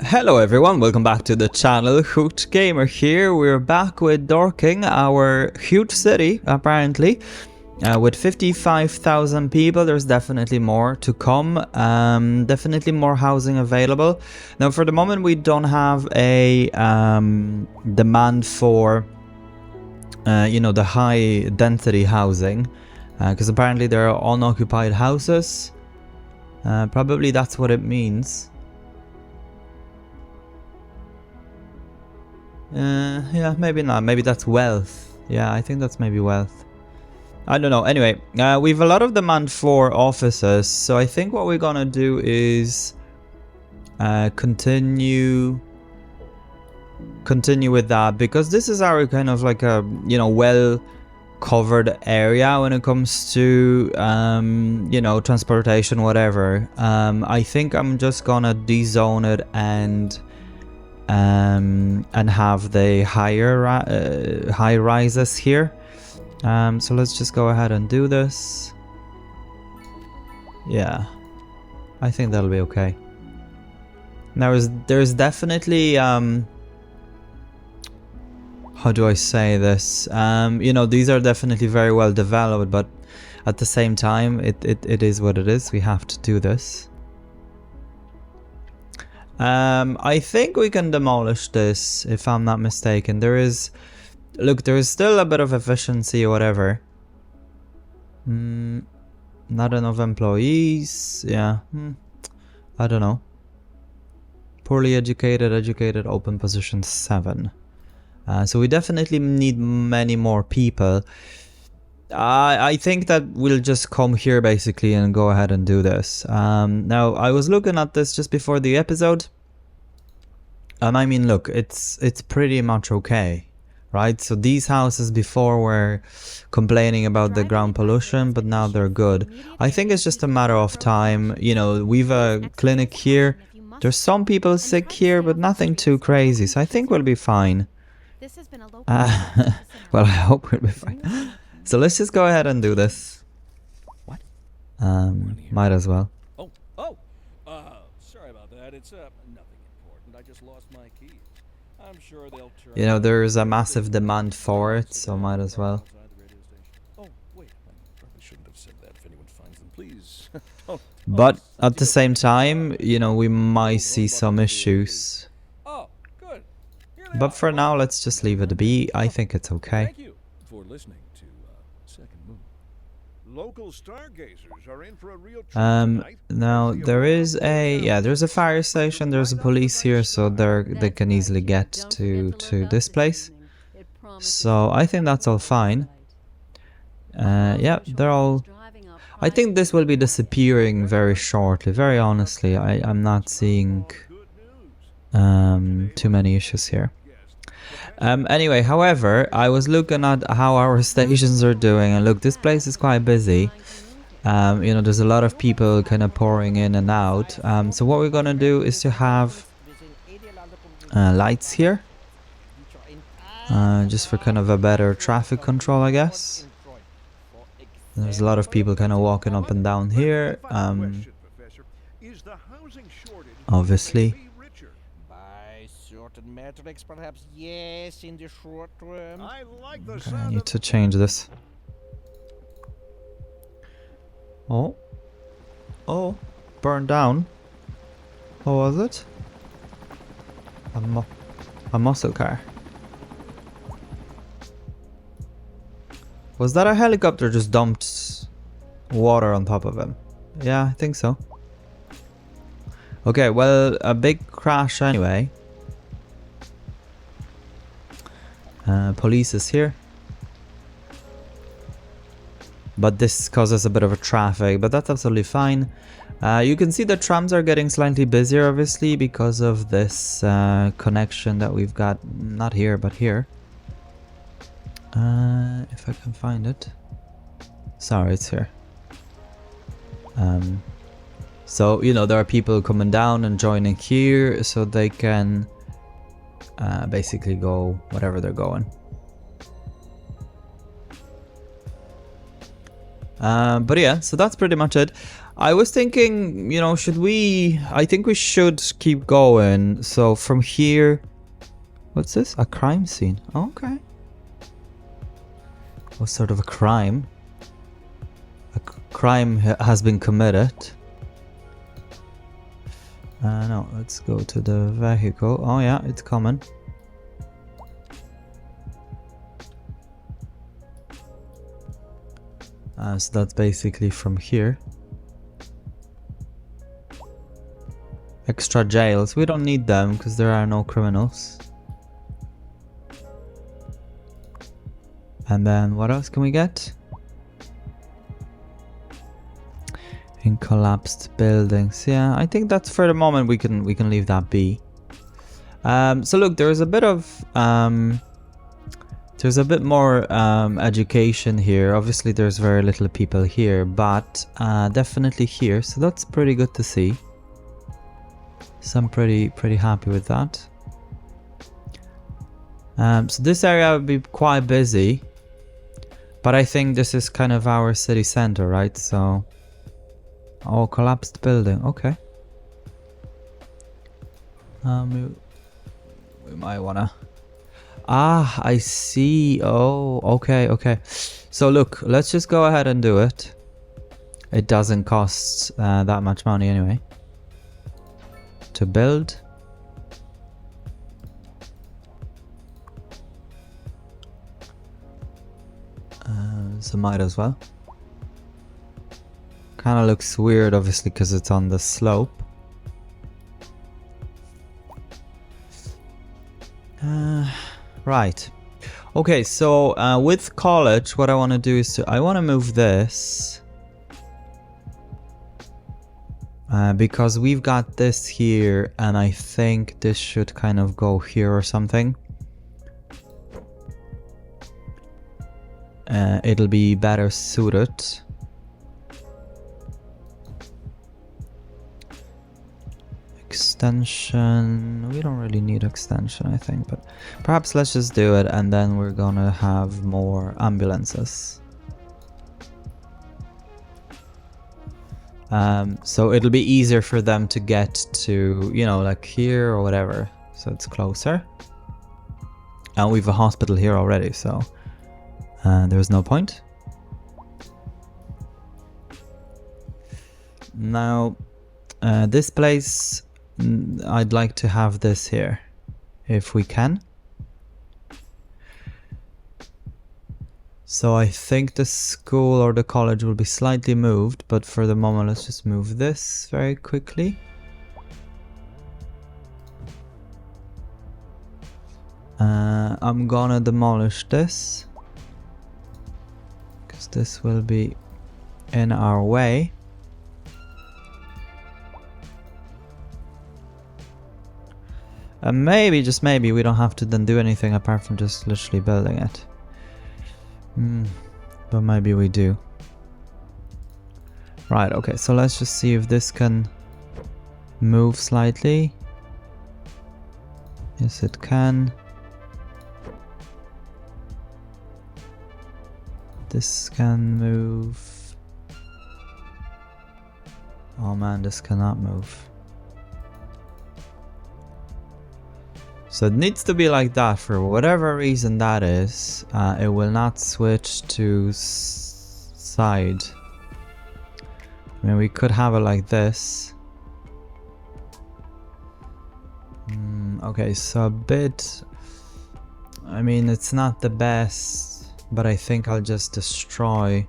Hello everyone, welcome back to the channel. Hooked Gamer here. We're back with Dorking, our huge city apparently, with 55,000 people. There's definitely more to come, definitely more housing available. Now for the moment we don't have a demand for the high density housing, because apparently there are unoccupied houses. Probably that's what it means. Yeah, maybe not. Maybe that's wealth. Yeah, I think that's maybe wealth. I don't know. Anyway, we've a lot of demand for offices, so I think what we're gonna do is continue with that, because this is our kind of like a well covered area when it comes to transportation, whatever. I think I'm just gonna dezone it and have the high rises here. So let's just go ahead and do this. Yeah, I think that'll be okay. Now there's definitely how do I say this? These are definitely very well developed, but at the same time it is what it is. We have to do this. I think we can demolish this, if I'm not mistaken. There is still a bit of efficiency or whatever. Not enough employees. Yeah. I don't know. Poorly educated, open position 7. So we definitely need many more people. I think that we'll just come here basically and go ahead and do this. Now I was looking at this just before the episode, and I mean, look, it's pretty much okay, right? So these houses before were complaining about the ground pollution, but now they're good. I think it's just a matter of time. We've a clinic here. There's some people sick here, but nothing too crazy, so I think we'll be fine. Well, I hope we'll be fine. So let's just go ahead and do this. What? Might as well. Sorry about that. It's nothing important. I just lost my key. I'm sure they'll try. There's a massive demand for it, so might as well. Oh, wait. I probably shouldn't have said that. If anyone finds them, please. But at the same time, we might see some issues. Oh, good. But for now, let's just leave it be. I think it's okay. Thank you for listening to Second Moon. Local stargazers are in for a real treat tonight. Now there's a fire station, there's a police here, so they can easily get to this place. So I think that's all fine. Yeah, they're all... I think this will be disappearing very shortly, very honestly. I'm not seeing too many issues here. Anyway, however, I was looking at how our stations are doing, and look, this place is quite busy. There's a lot of people kind of pouring in and out. So what we're gonna do is to have lights here, just for kind of a better traffic control, I guess. There's a lot of people kind of walking up and down here. Obviously. Metrics, perhaps, yes, in the short term. Okay, I need to change this. Oh, burned down. What was it? A muscle car. Was that a helicopter just dumped water on top of him? Yeah, I think so. Okay, well, a big crash anyway. Police is here, but this causes a bit of a traffic, but that's absolutely fine. You can see the trams are getting slightly busier, obviously, because of this connection that we've got, not here, but here. If I can find it. Sorry, it's here. So, there are people coming down and joining here, so they can basically go whatever they're going. But yeah, so that's pretty much it. I was thinking, you know, should we... I think we should keep going. So from here... What's this? A crime scene. Okay. What sort of a crime? A crime has been committed. No, let's go to the vehicle. Oh yeah, it's coming. So that's basically from here. Extra jails. We don't need them because there are no criminals. And then what else can we get? In collapsed buildings. Yeah, I think that's for the moment we can leave that be. So look, there's a bit of there's a bit more education here. Obviously there's very little people here, but definitely here, so that's pretty good to see. So I'm pretty happy with that. So this area would be quite busy, but I think this is kind of our city center, right? So, oh, collapsed building, okay. We might wanna... Ah, I see. Oh, okay. So look, let's just go ahead and do it. It doesn't cost that much money anyway to build. So might as well. Kind of looks weird, obviously, because it's on the slope. Right. Okay, so with college, what I want to do is I want to move this. Because we've got this here, and I think this should kind of go here or something. It'll be better suited. Extension, we don't really need extension, I think, but perhaps let's just do it, and then we're gonna have more ambulances. So it'll be easier for them to get to, you know, like here or whatever, so it's closer. And we've a hospital here already, so there's no point. Now, this place, I'd like to have this here, if we can. So I think the school or the college will be slightly moved, but for the moment let's just move this very quickly. I'm gonna demolish this, because this will be in our way. And maybe, just maybe, we don't have to then do anything apart from just literally building it. But maybe we do. Right, okay, so let's just see if this can move slightly. Yes, it can. This can move. Oh man, this cannot move. So it needs to be like that. For whatever reason that is, it will not switch to side. I mean, we could have it like this. Okay, so a bit... I mean, it's not the best, but I think I'll just destroy...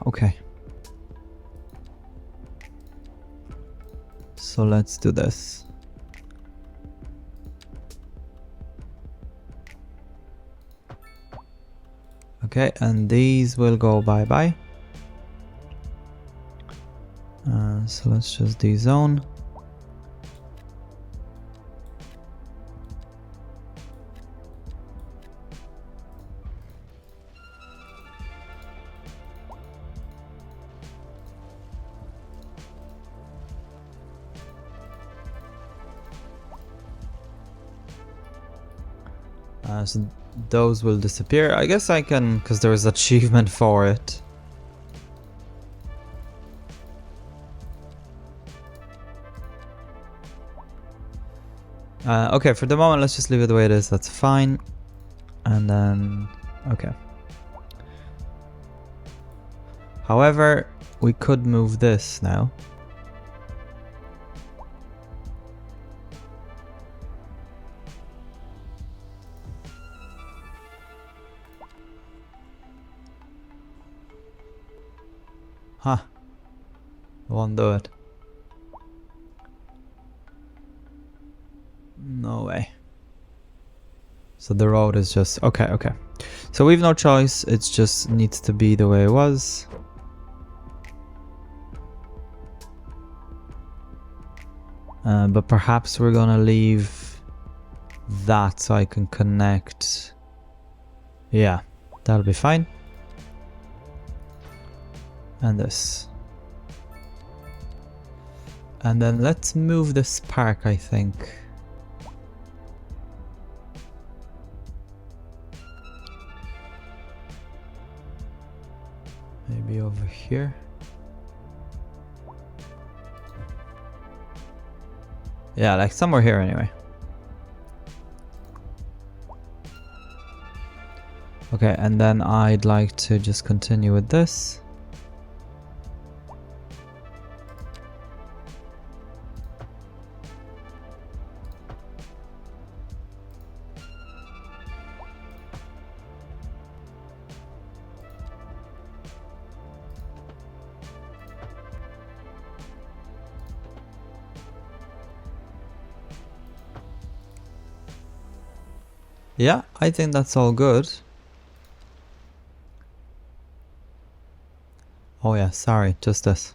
okay. So let's do this. Okay, and these will go bye-bye. So let's just dezone. So those will disappear. I guess I can, because there is achievement for it. Okay, for the moment, let's just leave it the way it is. That's fine. And then, okay. However, we could move this now. Huh. Won't do it. No way. So the road is just... Okay, okay. So we've no choice. It just needs to be the way it was. But perhaps we're gonna leave that so I can connect. Yeah, that'll be fine. And this. And then let's move this park, I think. Maybe over here. Yeah, like somewhere here anyway. Okay, and then I'd like to just continue with this. Yeah, I think that's all good. Oh yeah, sorry, just this.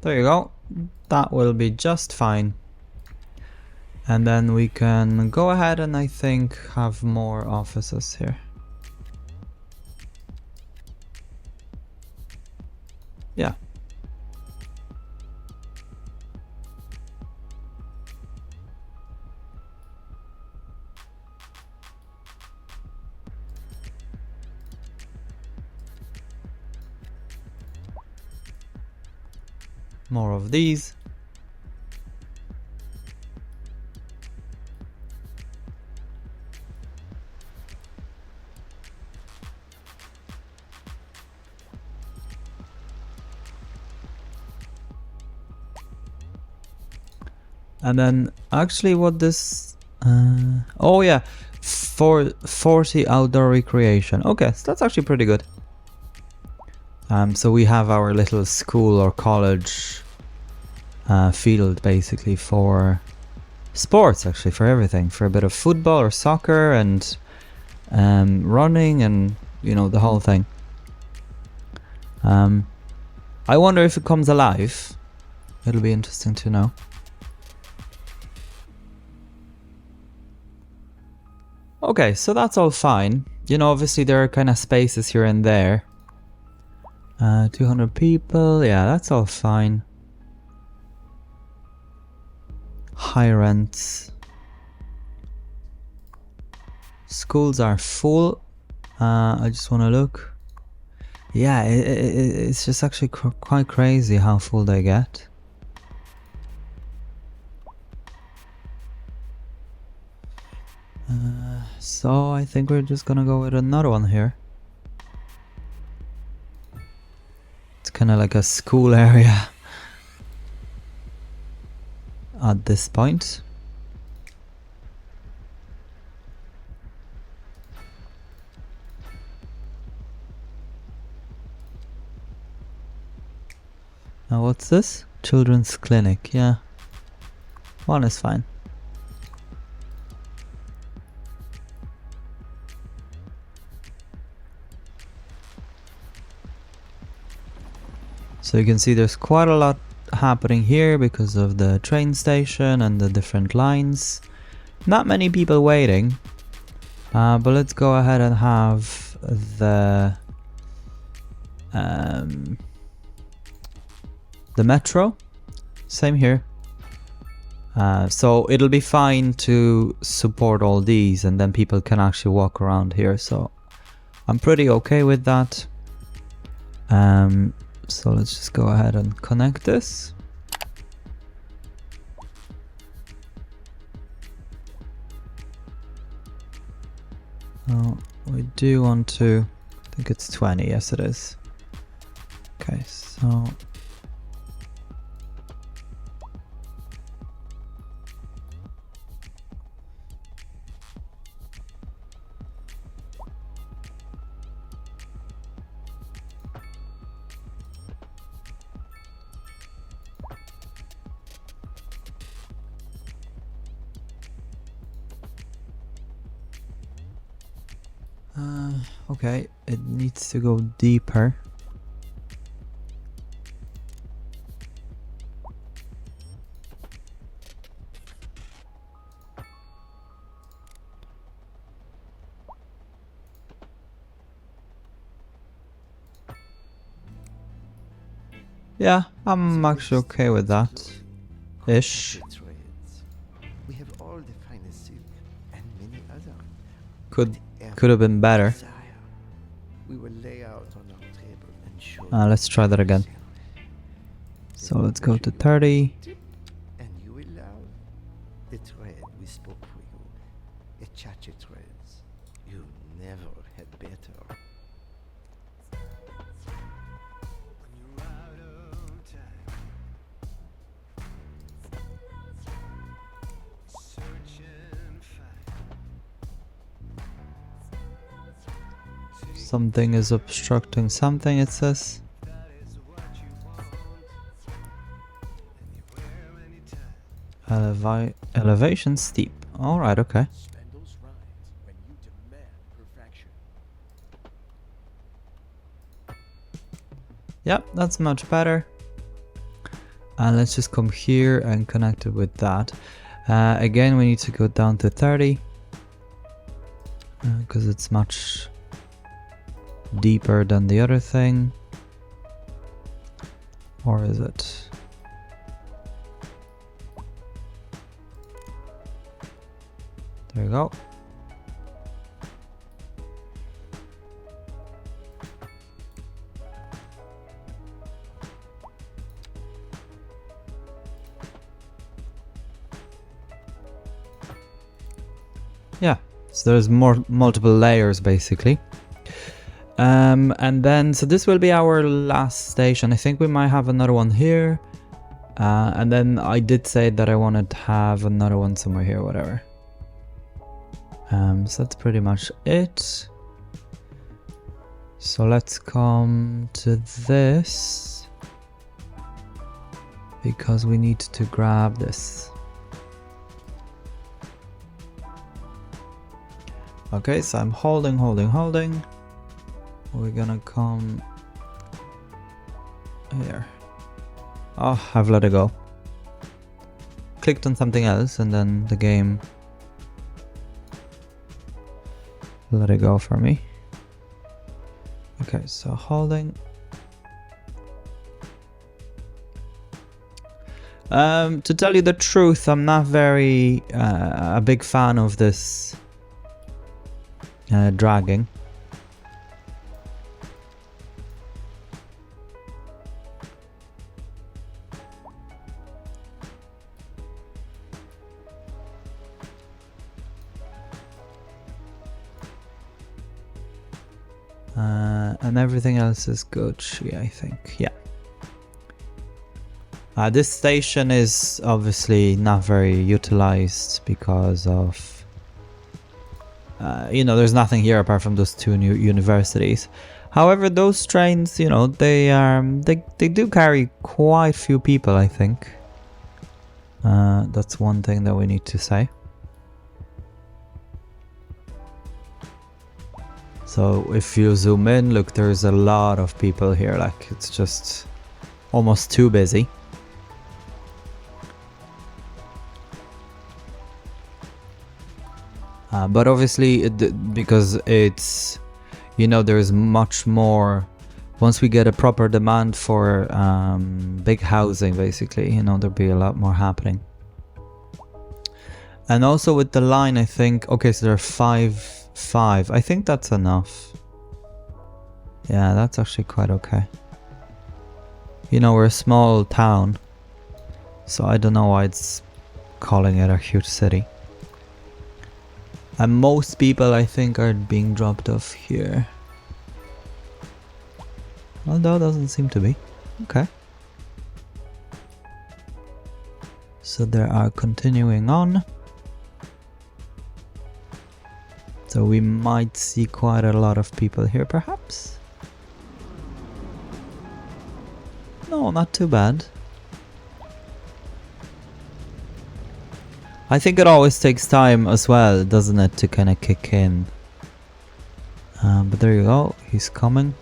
There you go. That will be just fine. And then we can go ahead and I think have more offices here. Yeah. More of these. And then actually what this... oh yeah, for 40 outdoor recreation. Okay, so that's actually pretty good. So we have our little school or college field basically for sports, actually, for everything. For a bit of football or soccer and running and, you know, the whole thing. I wonder if it comes alive. It'll be interesting to know. Okay, so that's all fine. You know, obviously there are kind of spaces here and there. 200 people, yeah, that's all fine. High rents. Schools are full. I just want to look. Yeah, it's just actually quite crazy how full they get. So I think we're just gonna go with another one here. It's kind of like a school area at this point. Now what's this? Children's clinic, yeah. One is fine. So you can see there's quite a lot happening here because of the train station and the different lines. Not many people waiting. But let's go ahead and have the metro. Same here. So it'll be fine to support all these, and then people can actually walk around here. So I'm pretty okay with that. So let's just go ahead and connect this. Oh, we do want to, I think it's 20, yes it is. Okay, so okay, it needs to go deeper. Yeah, I'm actually okay with that. Ish. The trades. We have all the finest silk and many other. Could have been better. Desire. We will lay out on our table and show Let's try that again. So let's go to 30. and you will love the thread we spoke for you. A chache threads. You never had better. Something is obstructing something, it says. Elevation steep. Alright, okay. Spend those rides when you demand perfection. Yep, that's much better. And let's just come here and connect it with that. Again, we need to go down to 30. Because it's much deeper than the other thing. Or is it? There we go. Yeah, so there's multiple layers basically. And then, so this will be our last station. I think we might have another one here. And then I did say that I wanted to have another one somewhere here, whatever. So that's pretty much it. So let's come to this. Because we need to grab this. Okay, so I'm holding. We're gonna come here. Oh, I've let it go. Clicked on something else and then the game let it go for me. Okay, so holding. To tell you the truth, I'm not very a big fan of this dragging. And everything else is good, I think. Yeah. This station is obviously not very utilized because of there's nothing here apart from those two new universities. However, those trains, they do carry quite few people, I think. That's one thing that we need to say. So if you zoom in, look, there's a lot of people here, like it's just almost too busy. But obviously, because it's, you know, there's much more. Once we get a proper demand for big housing, basically, you know, there'll be a lot more happening. And also with the line, I think, okay, so there are 5. I think that's enough. Yeah, that's actually quite okay. You know, we're a small town, so I don't know why it's calling it a huge city. And most people, I think, are being dropped off here. Although doesn't seem to be. Okay. So they are continuing on. So we might see quite a lot of people here, perhaps? No, not too bad. I think it always takes time as well, doesn't it, to kind of kick in. But there you go, he's coming.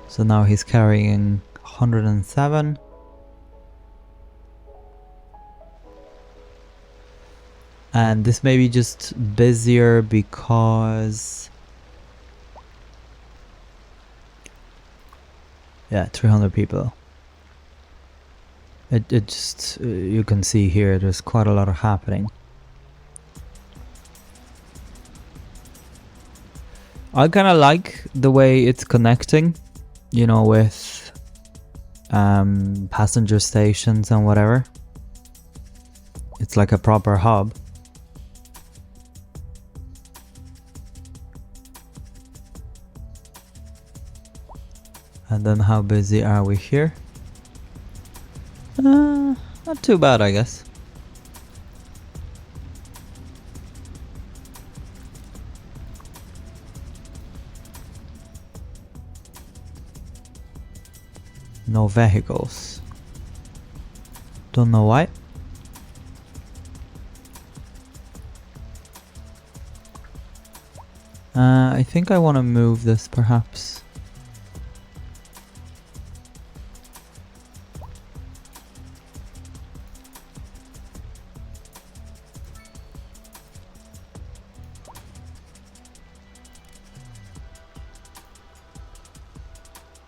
So now he's carrying 107. And this may be just busier because... yeah, 300 people. It just, you can see here, there's quite a lot of happening. I kind of like the way it's connecting, you know, with passenger stations and whatever. It's like a proper hub. And then how busy are we here? Not too bad, I guess. No vehicles. Don't know why. I think I want to move this perhaps.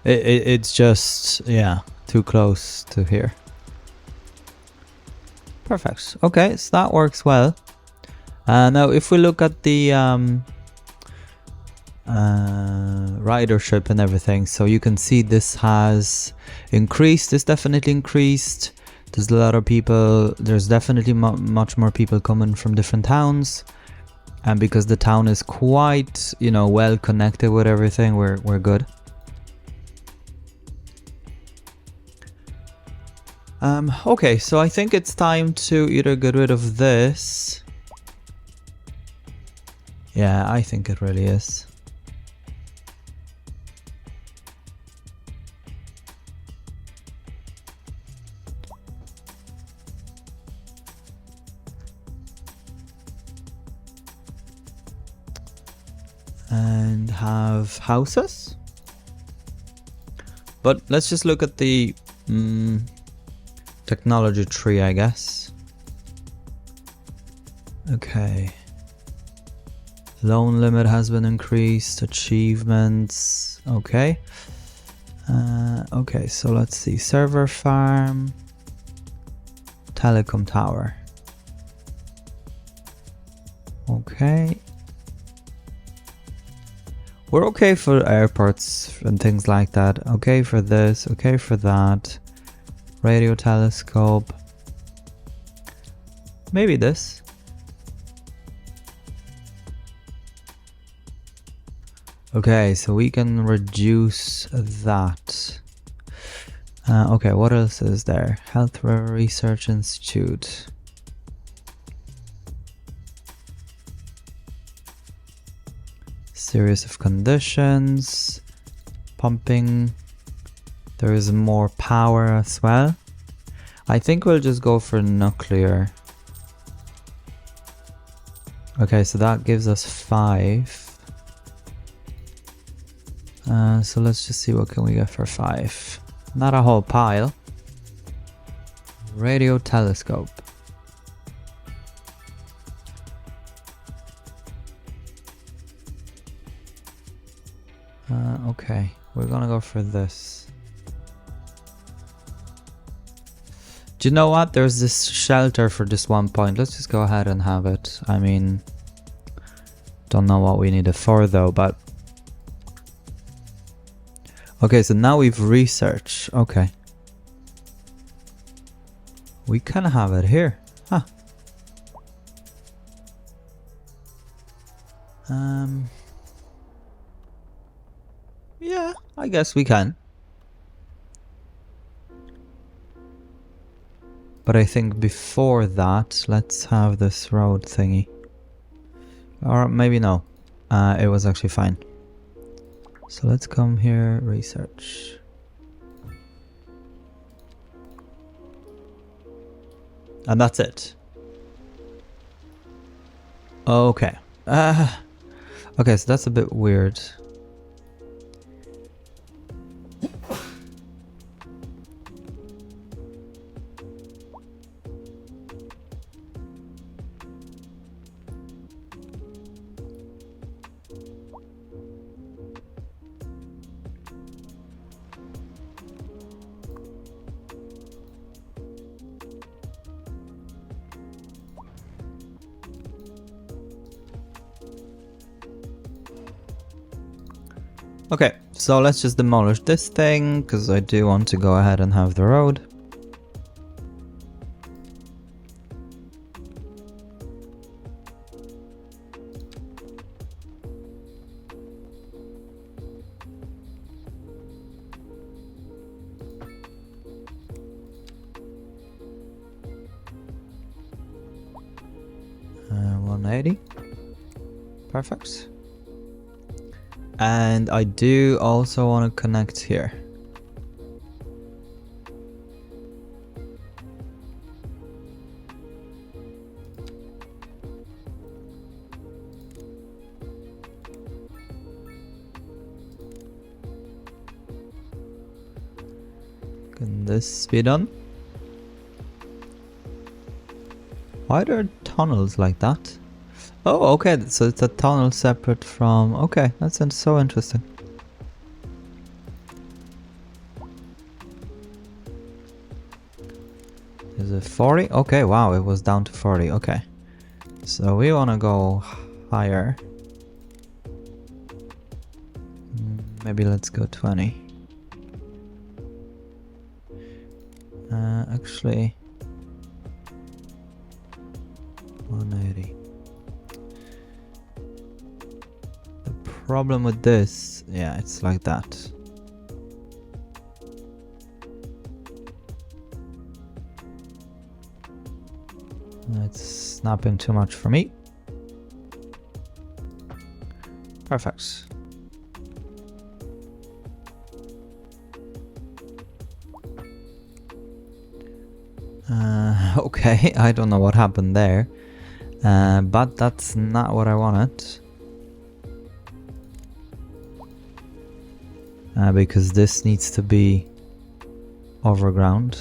It's just, yeah, too close to here. Perfect. Okay, so that works well. Now if we look at the ridership and everything, so you can see this has increased. This definitely increased. There's a lot of people. There's definitely much more people coming from different towns. And because the town is quite, you know, well connected with everything, we're good. Okay, so I think it's time to either get rid of this. Yeah, I think it really is. And have houses. But let's just look at the technology tree, I guess. Okay. Loan limit has been increased. Achievements. Okay. Okay, so let's see. Server farm. Telecom tower. Okay. We're okay for airports and things like that. Okay for this. Okay for that. Radio telescope. Maybe this. Okay, so we can reduce that. Okay, what else is there? Health Research Institute. Series of conditions. Pumping. There is more power as well. I think we'll just go for nuclear. Okay, so that gives us 5. So let's just see what can we get for 5. Not a whole pile. Radio telescope. Okay, we're gonna go for this. Do you know what? There's this shelter for this 1 point. Let's just go ahead and have it. I mean, don't know what we need it for though, but... Okay, so now we've researched. Okay. We can have it here. Huh. Yeah, I guess we can. But I think before that, let's have this road thingy. Or maybe no. It was actually fine. So let's come here, research. And that's it. Okay. Okay, so that's a bit weird. Okay, so let's just demolish this thing, because I do want to go ahead and have the road. Uh, 180. Perfect. And I do also want to connect here. Can this be done? Why are there tunnels like that? Oh, okay, so it's a tunnel separate from... Okay, that's so interesting. Is it 40? Okay, wow, it was down to 40, okay. So we want to go higher. Maybe let's go 20. Actually... 180. Problem with this, yeah, it's like that. It's snapping too much for me. Perfect. Okay, I don't know what happened there, but that's not what I wanted. Because this needs to be overground.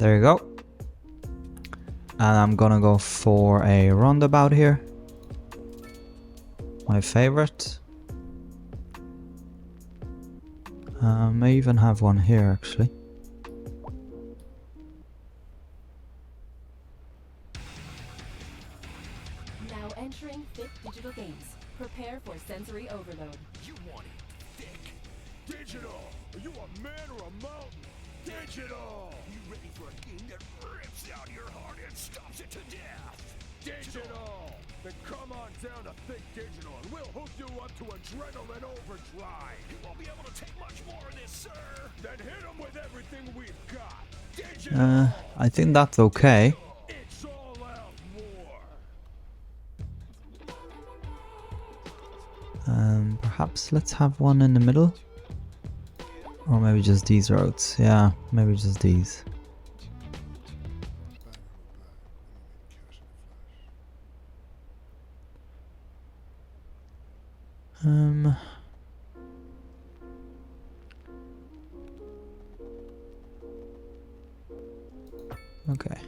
There you go. And I'm gonna go for a roundabout here. My favorite. May even have one here actually. Now entering 5th digital games. Prepare for sensory overload. You want it thick. Digital. Are you a man or a mountain? Digital! You ready for a game that rips out your heart and stomps it to death? Digital! Then come on down to Think Digital and we'll hook you up to adrenaline overdrive. You won't be able to take much more of this, sir. Then hit them with everything we've got. Digital! I think that's okay. It's all out war. Perhaps let's have one in the middle. Or maybe just these roads. Yeah, maybe just these. Okay.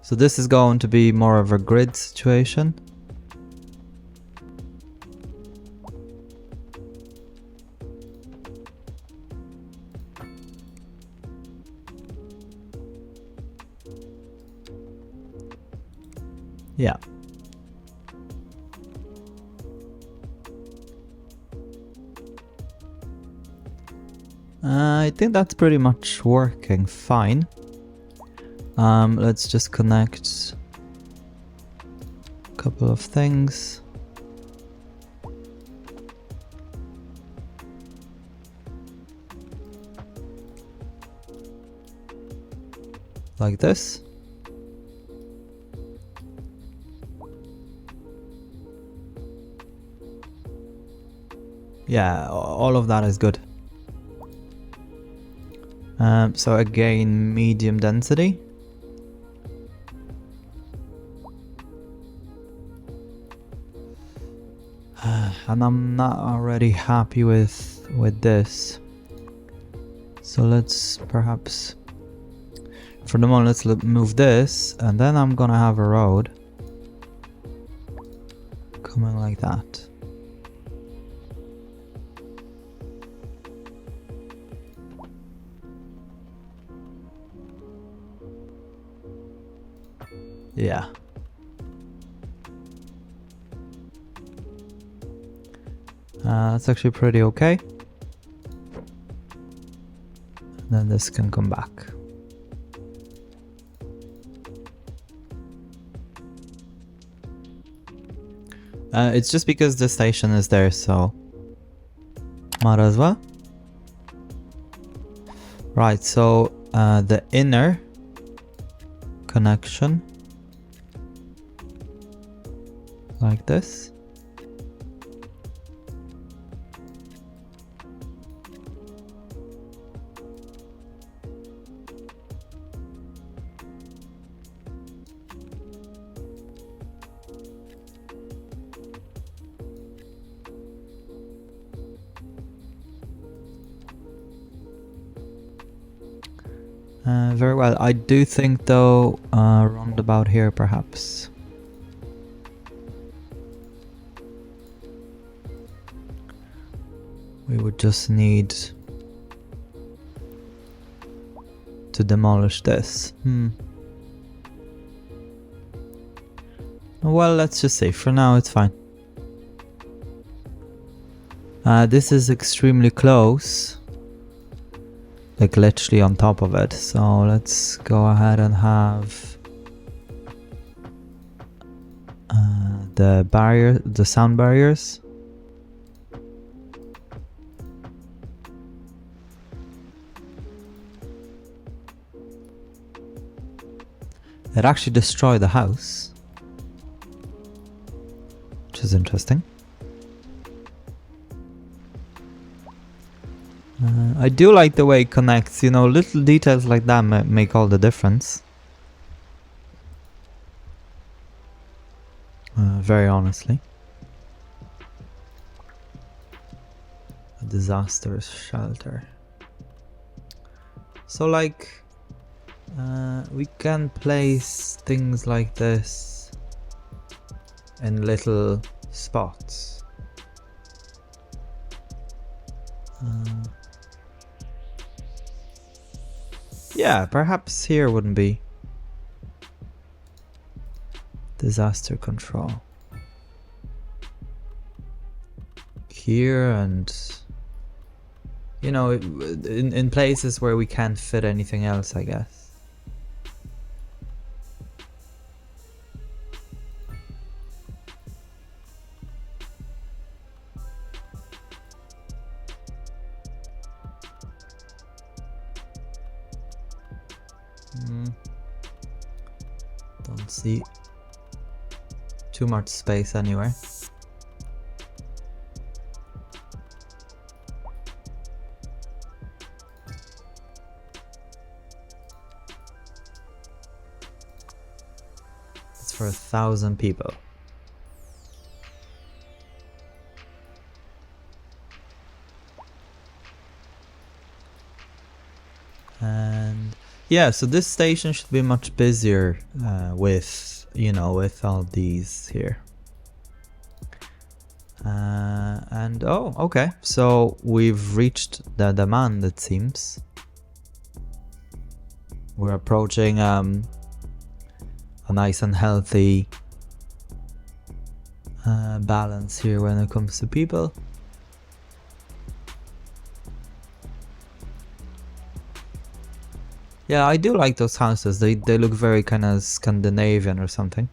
So this is going to be more of a grid situation. Yeah. I think that's pretty much working fine. Let's just connect a couple of things. Like this. Yeah, all of that is good. So again, medium density. And I'm not already happy with this. So let's perhaps, for the moment, let's move this, and then I'm gonna have a road coming like that. Yeah. That's actually pretty okay. Then this can come back. It's just because the station is there, so might as well. Right, so the inner connection like this. Very well. I do think though, roundabout here perhaps. We would just need to demolish this. Well, let's just say for now it's fine. This is extremely close. Like literally on top of it. So let's go ahead and have the sound barriers. It actually destroyed the house, which is interesting. I do like the way it connects, you know, little details like that make all the difference. Very honestly. A disaster shelter. So like, we can place things like this in little spots. Yeah, perhaps here wouldn't be. Disaster control. Here and... You know, in places where we can't fit anything else, I guess. Don't see too much space anywhere. It's for 1,000 people. And yeah, so this station should be much busier with, you know, with all these here. And oh, okay, so we've reached the demand, it seems. We're approaching a nice and healthy balance here when it comes to people. Yeah, I do like those houses. They look very kind of Scandinavian or something.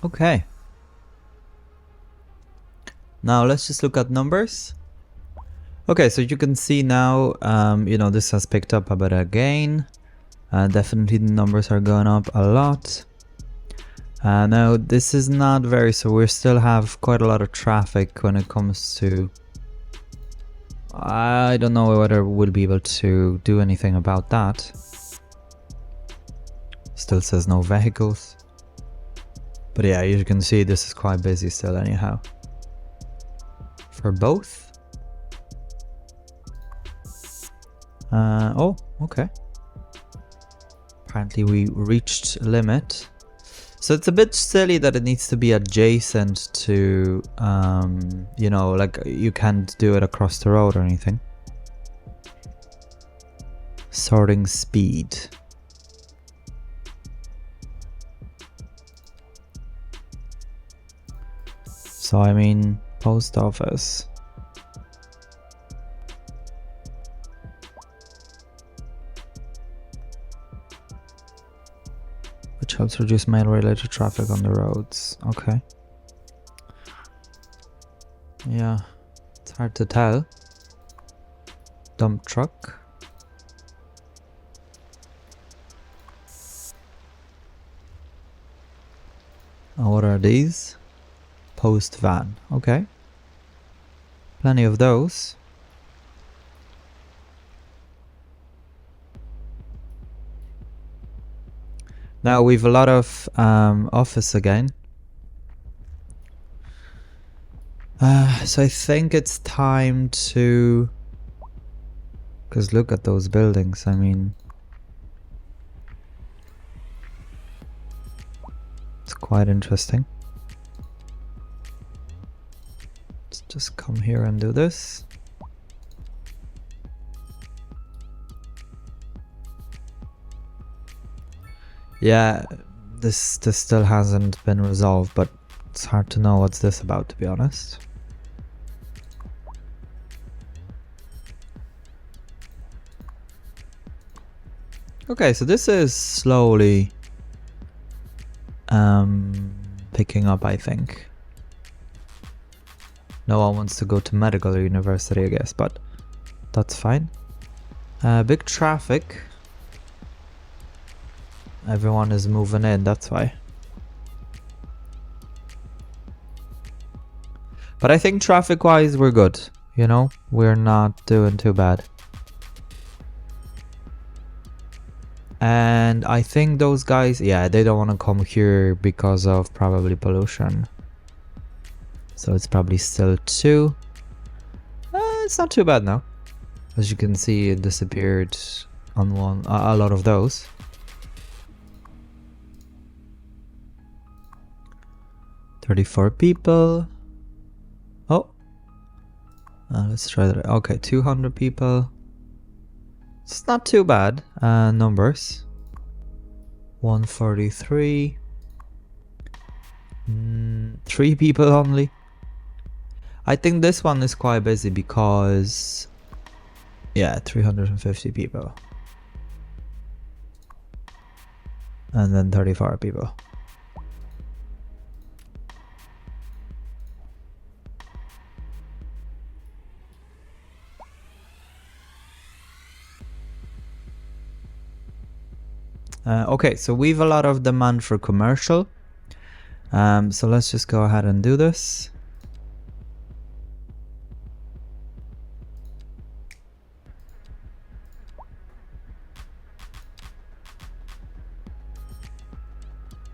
Okay. Now let's just look at numbers. Okay, so you can see now, you know, this has picked up a bit again. Definitely the numbers are going up a lot. Now this is not very, so we still have quite a lot of traffic when it comes to... I don't know whether we'll be able to do anything about that. Still says no vehicles. But yeah, you can see this is quite busy still anyhow. For both. Oh, okay. Apparently we reached limit. So it's a bit silly that it needs to be adjacent to, you know, like you can't do it across the road or anything. Sorting speed. So I mean, post office. Which helps reduce mail-related traffic on the roads. Okay. Yeah, it's hard to tell. Dump truck. Oh, what are these? Post van. Okay. Plenty of those. Now we've a lot of office again. So I think it's time to... Because look at those buildings, I mean... It's quite interesting. Let's just come here and do this. Yeah, this still hasn't been resolved, but it's hard to know what's this about, to be honest. Okay, so this is slowly picking up, I think. No one wants to go to medical university, I guess, but that's fine. Big traffic. Everyone is moving in, that's why. But I think traffic-wise we're good, you know? We're not doing too bad. And I think those guys, yeah, they don't want to come here because of probably pollution. So it's probably still 2. It's not too bad now. As you can see, it disappeared on a lot of those. $34 people. Oh, let's try that. Okay, 200 people. It's not too bad. Numbers. 143. 3 people only. I think this one is quite busy because, yeah, 350 people. And then 34 people. Okay, so we've a lot of demand for commercial. So let's just go ahead and do this.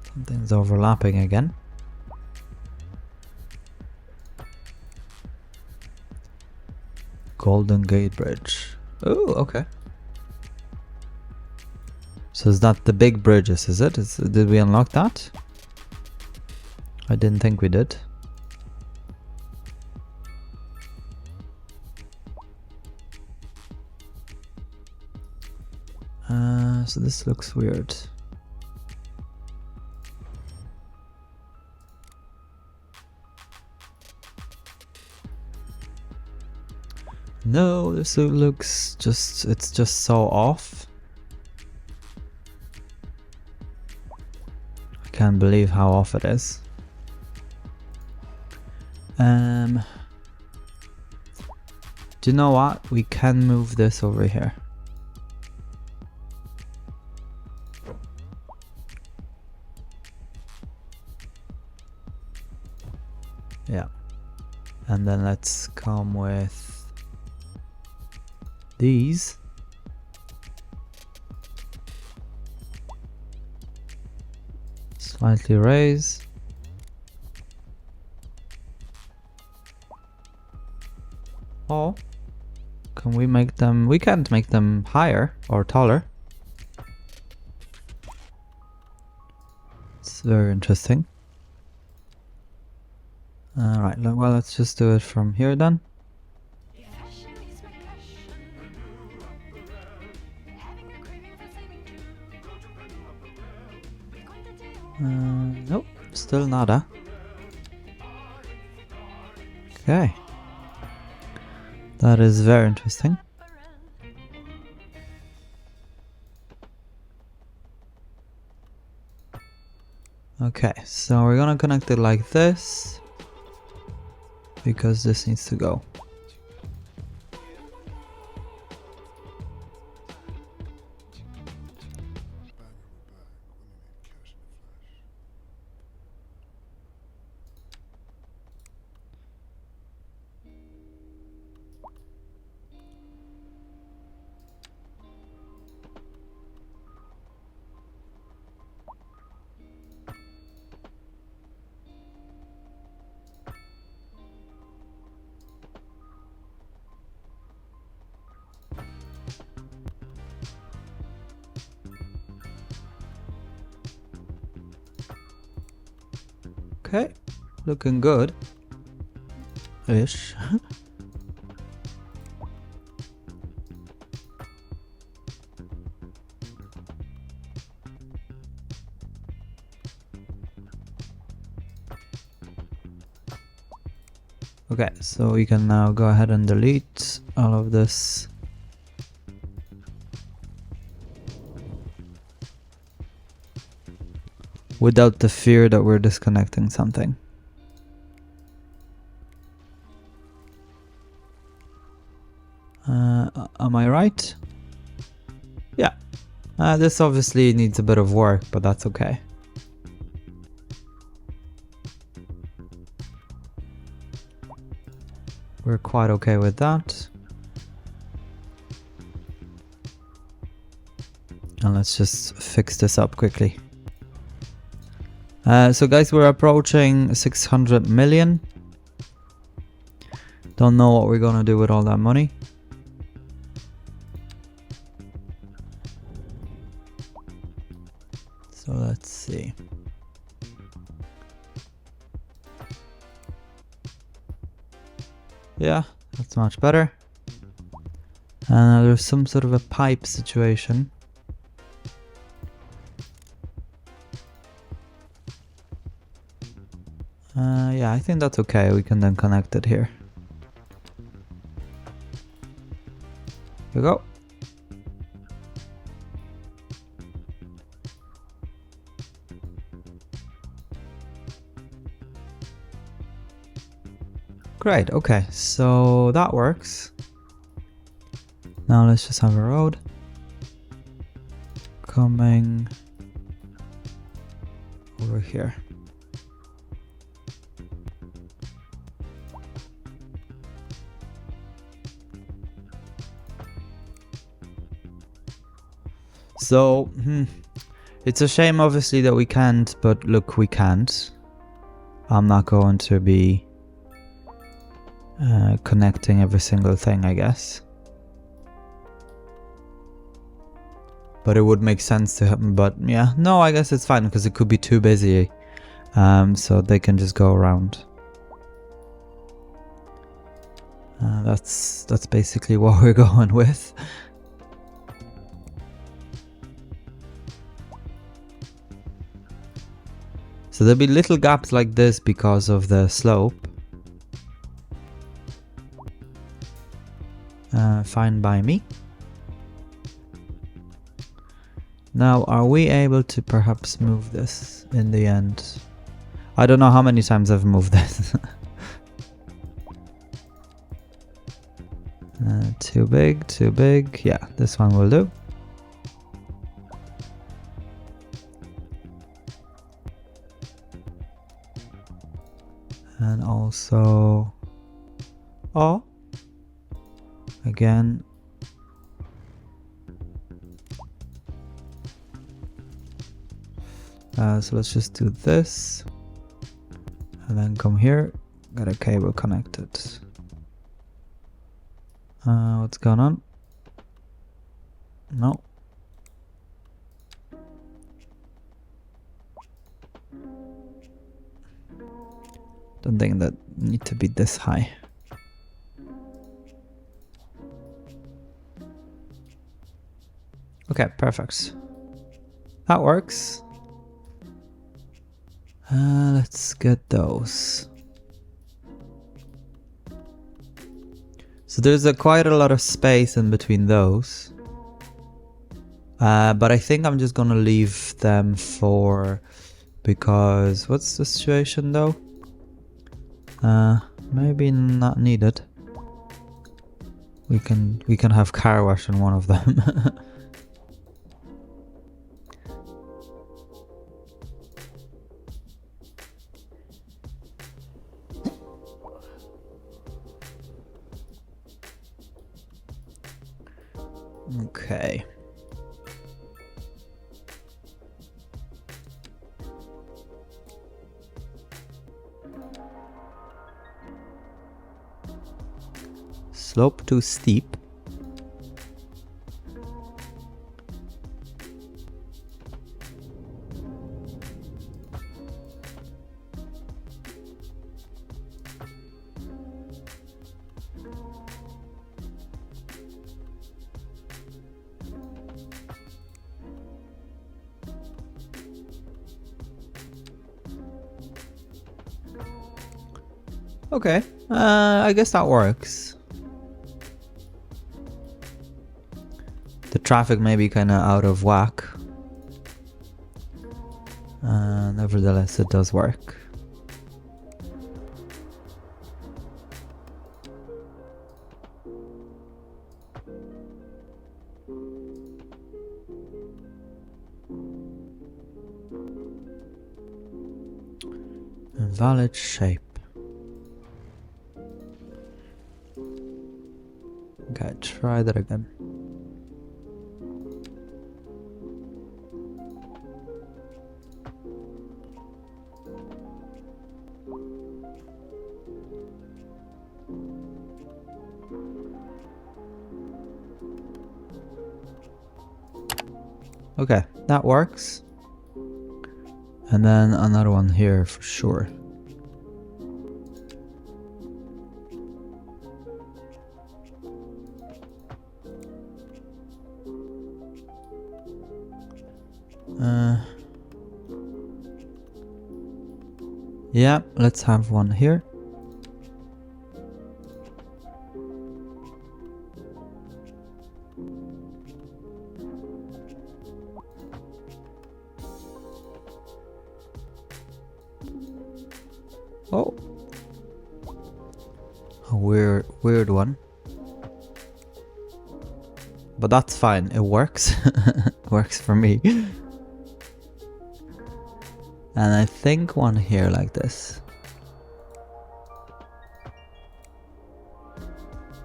Something's overlapping again. Golden Gate Bridge. Oh, okay. So is that the big bridges, is it? Did we unlock that? I didn't think we did. So this looks weird. No, this looks just, it's just so off. I can't believe how off it is. Do you know what? We can move this over here. Yeah. And then let's come with these. Slightly raise. Oh, can we make them? We can't make them higher or taller. It's very interesting. Alright, well, let's just do it from here then. Nope, still nada. Okay. That is very interesting. Okay, so we're gonna connect it like this, because this needs to go. Okay, looking good. Ish. Okay, so we can now go ahead and delete all of this. Without the fear that we're disconnecting something. Am I right? Yeah. This obviously needs a bit of work, but that's okay. We're quite okay with that. And let's just fix this up quickly. So guys, we're approaching 600 million. Don't know what we're gonna do with all that money. So let's see. Yeah, that's much better. There's some sort of a pipe situation. Yeah, I think that's okay. We can then connect it here. Here we go. Great, okay, so that works. Now let's just have a road coming over here. So, it's a shame obviously that we can't, but look, we can't. I'm not going to be connecting every single thing, I guess. But it would make sense to happen, but yeah, no, I guess it's fine because it could be too busy. So they can just go around. That's basically what we're going with. So there'll be little gaps like this because of the slope. Fine by me. Now, are we able to perhaps move this in the end? I don't know how many times I've moved this. Too big, too big. Yeah, this one will do. And also... oh! Again. So let's just do this. And then come here. Got a cable connected. What's going on? No. Don't think that need to be this high. Okay, perfect. That works. Let's get those. So there's quite a lot of space in between those. But I think I'm just gonna leave them for... because... what's the situation though? Maybe not needed. We can have car wash in one of them. Okay. Slope too steep. Okay, I guess that works. The traffic may be kind of out of whack. Nevertheless, it does work. Invalid shape. Okay, try that again. Okay, that works. And then another one here for sure. Yeah, let's have one here. Oh, a weird one, but that's fine. It works. Works for me. And I think one here like this.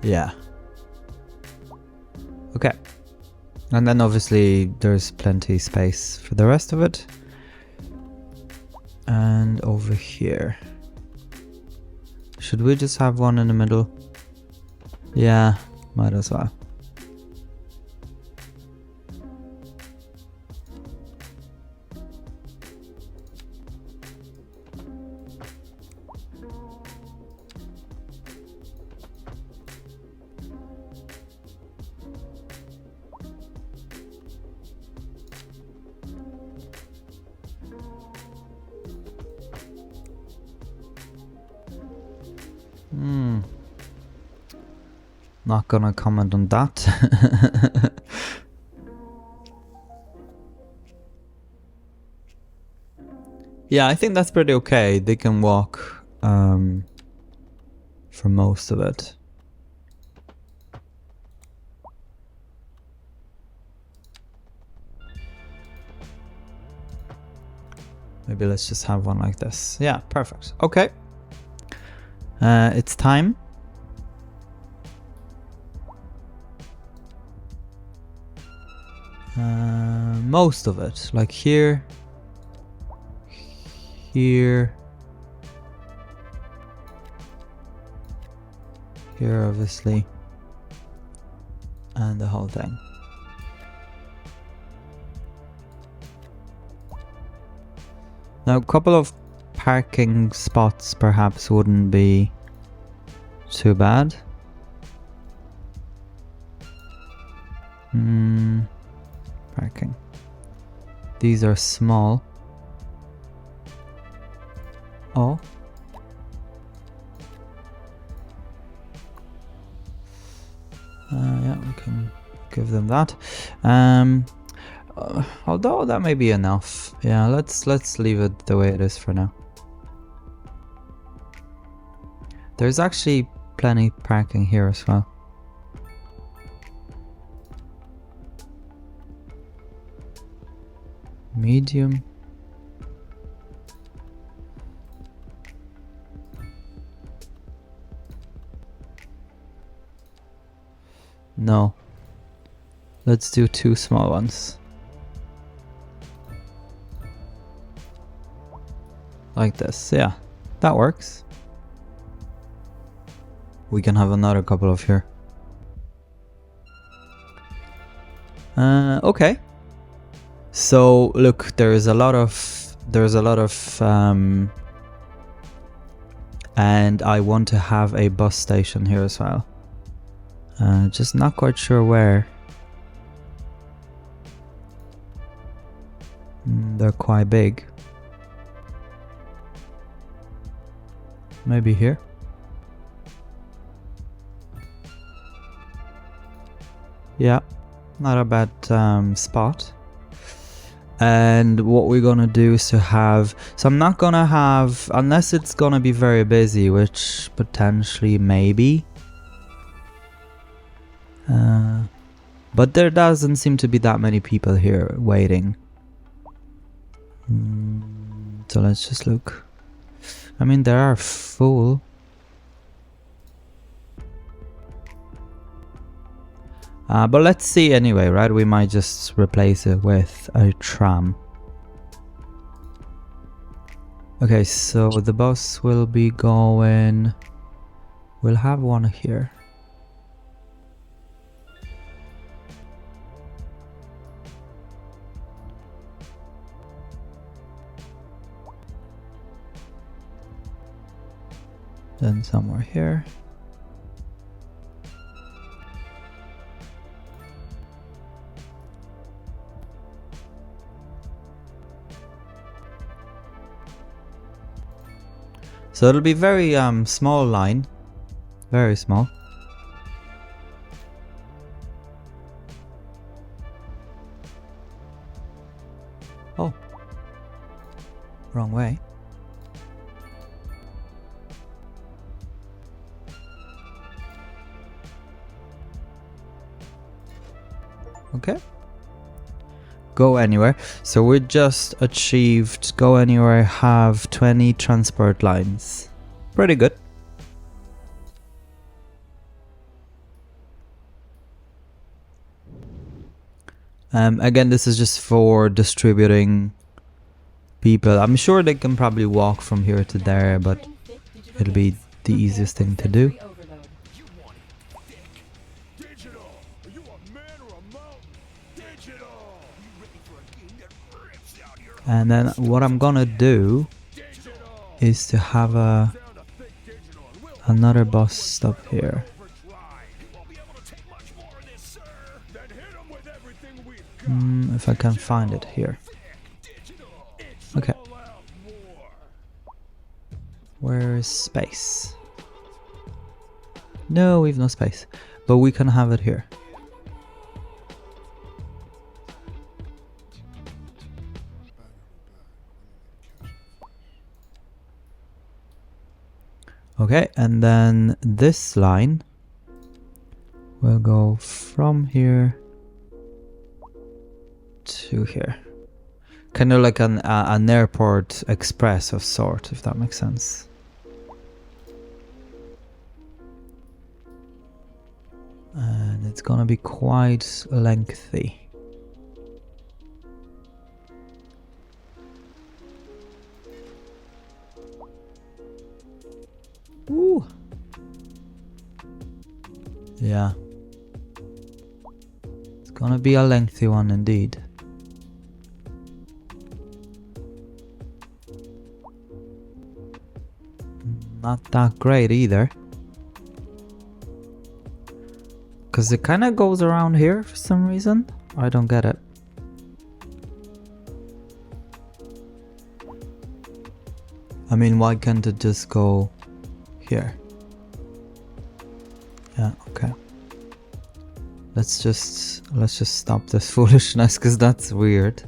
Yeah. Okay. And then obviously there's plenty space for the rest of it. And over here. Should we just have one in the middle? Yeah, might as well. Not gonna comment on that. Yeah, I think that's pretty okay. They can walk for most of it. Maybe let's just have one like this. Yeah, perfect. Okay. It's time. Most of it, like here, here, here obviously, and the whole thing. Now, a couple of parking spots perhaps wouldn't be too bad. Parking. These are small. Oh. Yeah, we can give them that. Although that may be enough. Yeah, let's leave it the way it is for now. There's actually plenty parking here as well. Medium. No. Let's do 2 small ones. Like this, yeah. That works. We can have another couple of here. Okay. So look, there's a lot of and I want to have a bus station here as well. Just not quite sure where. They're quite big. Maybe here. Yeah, not a bad spot. And what we're gonna do is to have, so I'm not gonna have, unless it's gonna be very busy, which potentially maybe. But there doesn't seem to be that many people here waiting. So let's just look. I mean, they are full. But let's see anyway, right? We might just replace it with a tram. Okay, so the bus will be going... We'll have one here. then somewhere here. So it'll be very small line, very small. Oh, wrong way. Okay. Go anywhere. So we just achieved go anywhere, have 20 transport lines. Pretty good. Again, this is just for distributing people. I'm sure they can probably walk from here to there, but Entering fifth digital it'll be gates. the easiest thing to do. Sensory overload. You want it thick. Digital. Are you a man or a mountain? Digital. You ready for a game that rips out your And then what I'm gonna do digital? is to have Down to thick digital and we'll another bus stop here. overdrive. You won't be able to take much more of this, sir. Then hit 'em with everything we've got. If I can find it here. Digital. It's Okay. all out war. Where is space? No, we've no space, but we can have it here. Okay, and then this line will go from here to here. Kind of like an airport express of sort, if that makes sense. And it's gonna be quite lengthy. Ooh. Yeah. It's gonna be a lengthy one indeed. Not that great either. Because it kind of goes around here for some reason. I don't get it. I mean, why can't it just go here? Yeah, okay. Let's just stop this foolishness, because that's weird.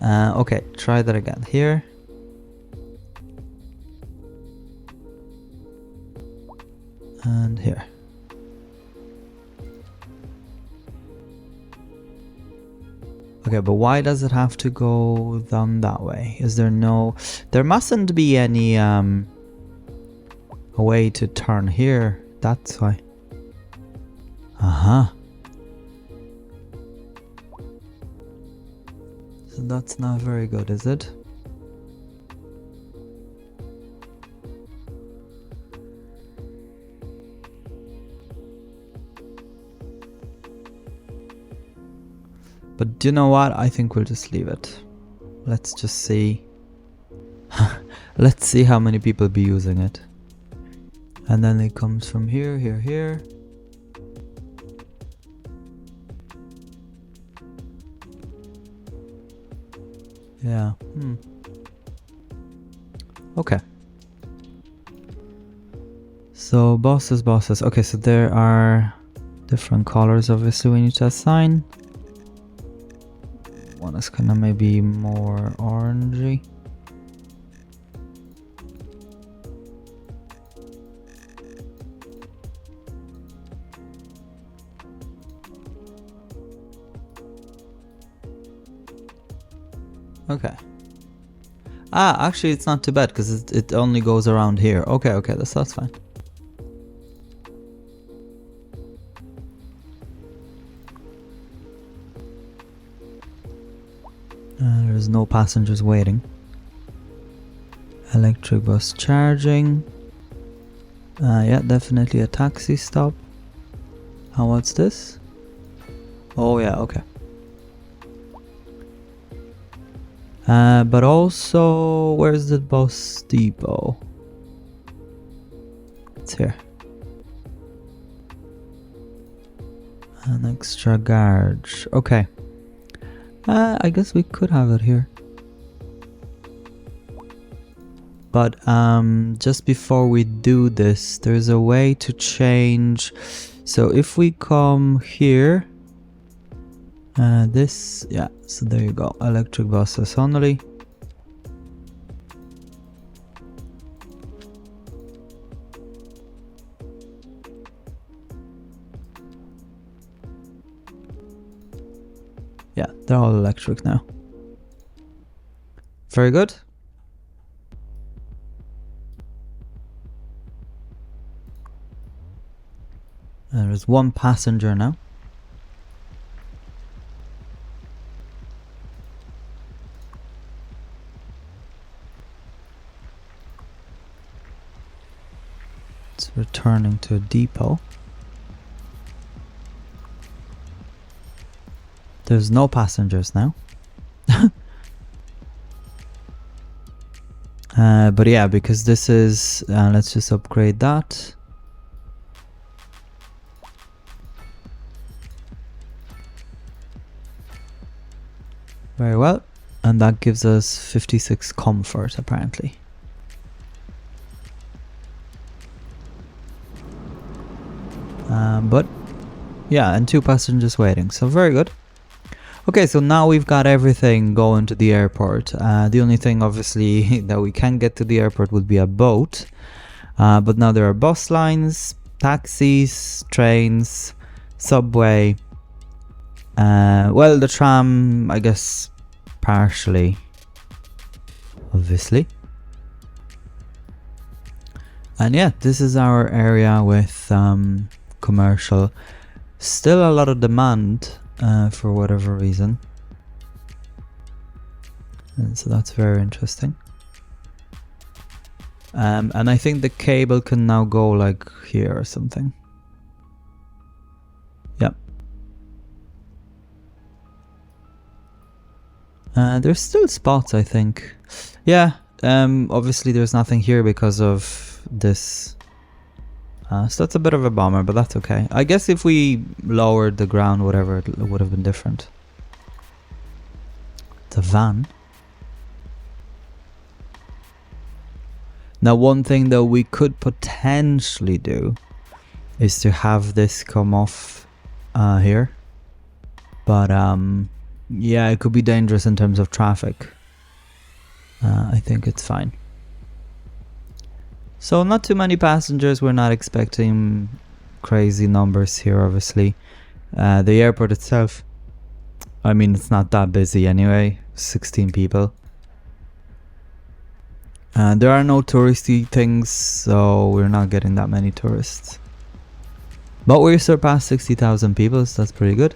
Okay, try that again. Here. And here. Okay, but why does it have to go down that way? Is there no... There mustn't be any a way to turn here. That's why. Uh-huh. So that's not very good, is it? But you know what? I think we'll just leave it. Let's just see. Let's see how many people be using it. And then it comes from here, here, here. Yeah. Okay. So bosses. Okay, so there are different colors obviously we need to assign. One is kind of maybe more orangey. Okay. Ah, actually it's not too bad because it only goes around here. Okay, that's fine. There's no passengers waiting. Electric bus charging. Yeah, definitely a taxi stop. And what's this? Oh yeah, okay. But also, where's the bus depot? It's here. An extra garage. Okay. I guess we could have it here. But just before we do this, there's a way to change. So if we come here, this, yeah, so there you go, electric buses only. Yeah, they're all electric now. Very good. There's one passenger now. It's returning to a depot. There's no passengers now. But yeah, because this is, let's just upgrade that. Very well, and that gives us 56 comfort apparently. But yeah, and 2 passengers waiting, so very good. Okay, so now we've got everything going to the airport. The only thing obviously that we can get to the airport would be a boat. But now there are bus lines, taxis, trains, subway. Well, the tram, I guess, partially, obviously. And yeah, this is our area with commercial. Still a lot of demand for whatever reason. And so that's very interesting. And I think the cable can now go like here or something. Yep. There's still spots, I think. Yeah, obviously there's nothing here because of this. So that's a bit of a bummer, but that's okay. I guess if we lowered the ground, whatever, it would have been different. It's a van. Now, one thing that we could potentially do is to have this come off here. But yeah, it could be dangerous in terms of traffic. I think it's fine. So not too many passengers. We're not expecting crazy numbers here, obviously. The airport itself, I mean, it's not that busy anyway. 16 people. There are no touristy things, so we're not getting that many tourists. But we surpassed 60,000 people, so that's pretty good.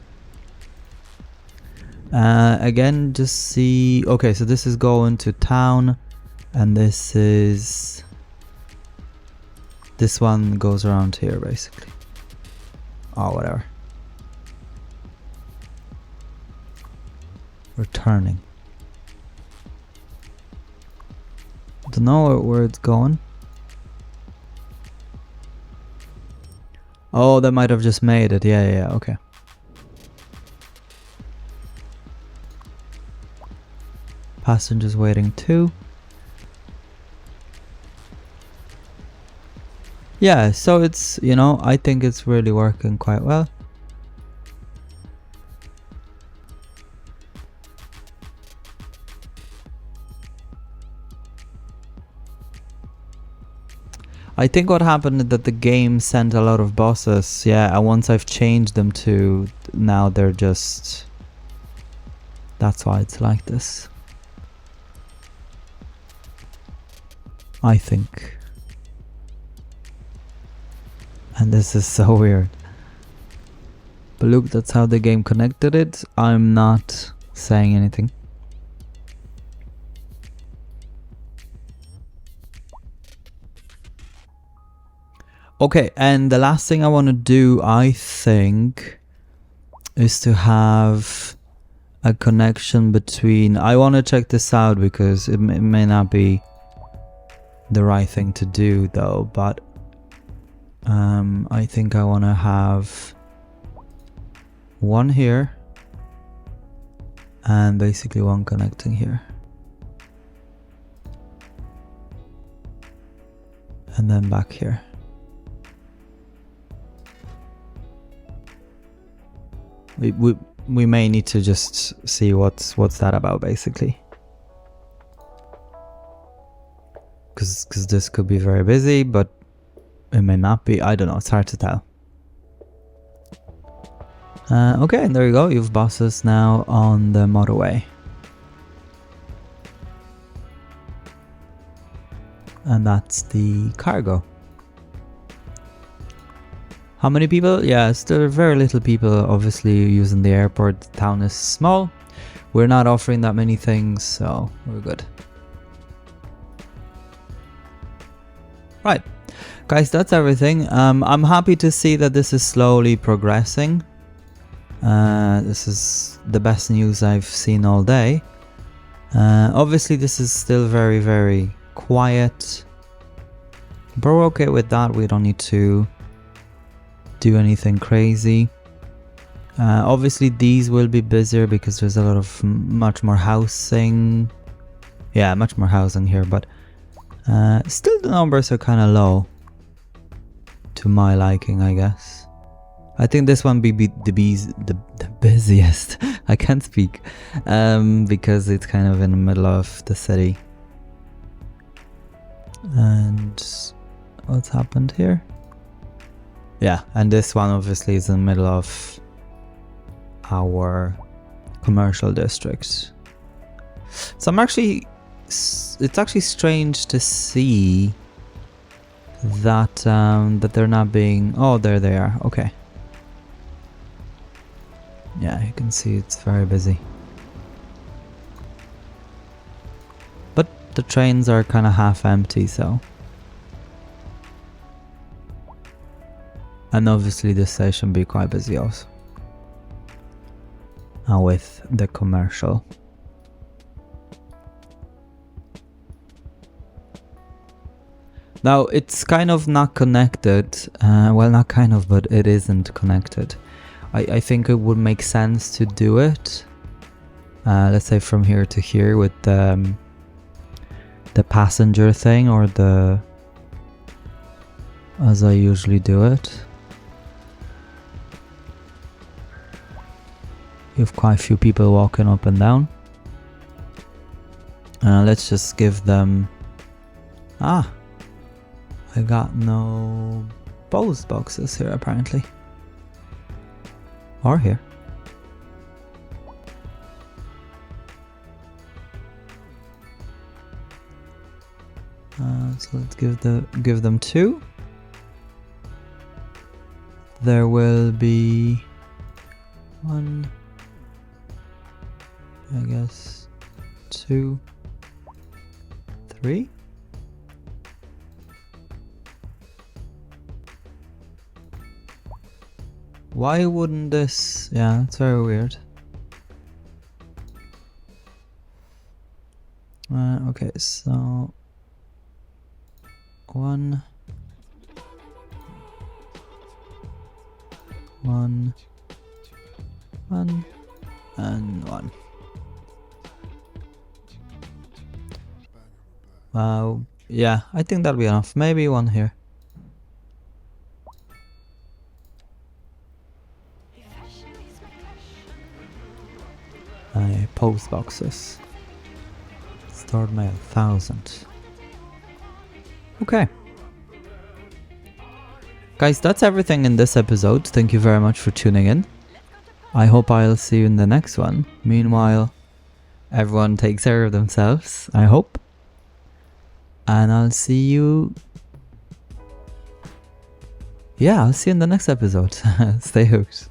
Again, just see... Okay, so this is going to town, and this is... This one goes around here, basically. Oh, whatever. Returning. Don't know where it's going. Oh, that might have just made it. Yeah, okay. Passengers waiting too. Yeah, so it's, you know, I think it's really working quite well. I think what happened is that the game sent a lot of buses, yeah, and once I've changed them to, now they're just, that's why it's like this. I think. And this is so weird. But look, that's how the game connected it. I'm not saying anything. Okay, and the last thing I want to do, I think, is to have a connection between... I want to check this out because it may not be the right thing to do though, but I think I want to have one here and basically one connecting here. And then back here. We may need to just see what's that about, basically. Because this could be very busy, but it may not be. I don't know. It's hard to tell. Okay, there you go. You've buses now on the motorway. And that's the cargo. How many people? Yeah, still very little people obviously using the airport. The town is small. We're not offering that many things, so we're good. Right. Guys, that's everything. I'm happy to see that this is slowly progressing. This is the best news I've seen all day. Obviously this is still very, very quiet. But we're okay with that. We don't need to do anything crazy. Obviously these will be busier because there's a lot of much more housing. Yeah, much more housing here, but still the numbers are kind of low to my liking, I guess. I think this one be the busiest. I can't speak because it's kind of in the middle of the city. And what's happened here? Yeah, and this one obviously is in the middle of our commercial district. So I'm actually, it's actually strange to see that that they're not being. Oh, there they are. Okay. Yeah, you can see it's very busy. But the trains are kind of half empty, so. And obviously the station be quite busy also. With the commercial. Now it's kind of not connected. Well, not kind of, but it isn't connected. I think it would make sense to do it. Let's say from here to here with the passenger thing, or the, as I usually do it. You have quite a few people walking up and down. Let's just give them... Ah! I got no post boxes here apparently. Or here. So let's give them 2. There will be 1, I guess 2, 3. Why wouldn't this? Yeah, it's very weird. Okay, so 1, 1, 1, and 1. Yeah, I think that'll be enough. Maybe 1 here. Post boxes. Stored mail 1000. Okay. Guys, that's everything in this episode. Thank you very much for tuning in. I hope I'll see you in the next one. Meanwhile, everyone takes care of themselves, I hope. And I'll see you... Yeah, I'll see you in the next episode. Stay hooked.